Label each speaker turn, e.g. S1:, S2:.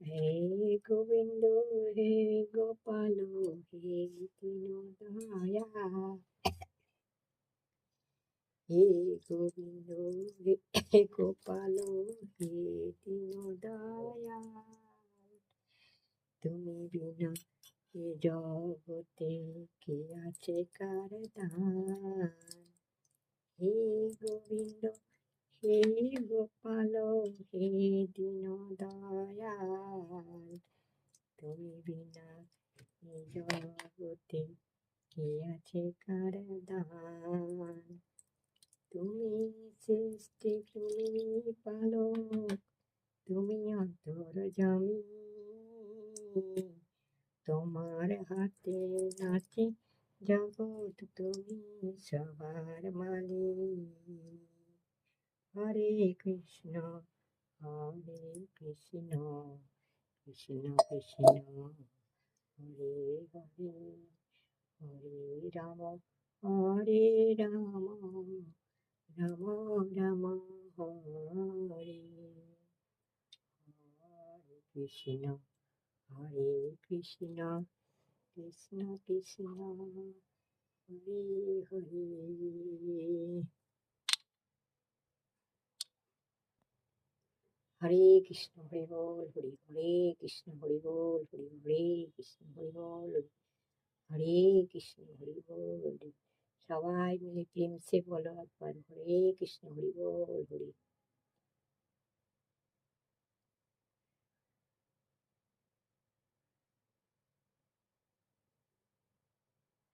S1: হে গোবিন্দ হে গোপাল হে দীনদয়া, হে গোবিন্দ হে গোপাল হে দীনদয়া, তুমি বিনা এ জগতে কে আছে কার দান। হে গোবিন্দ হে গোপাল হে দীনদয়াল, তুমি বিনা এ জগতে কে আছে কার দান। তুমি সৃষ্টি তুমি পালক, তুমি অন্তর্যামী, তোমার হাতে নাচে জগৎ, তুমি সবার মালিক। হরে কৃষ্ণ কৃষ্ণ কৃষ্ণ হরে হরে, হরে রাম রাম রাম হরে হরে কৃষ্ণ কৃষ্ণ কৃষ্ণ হরে হরে। হরে কৃষ্ণ হরে বল হরে হরে কৃষ্ণ হরে বল হরে হরে কৃষ্ণ হরে বল হরে কৃষ্ণ হরে বল। সবাই মিলে প্রেম সে বলো একবার হরে কৃষ্ণ হরে বল হরে।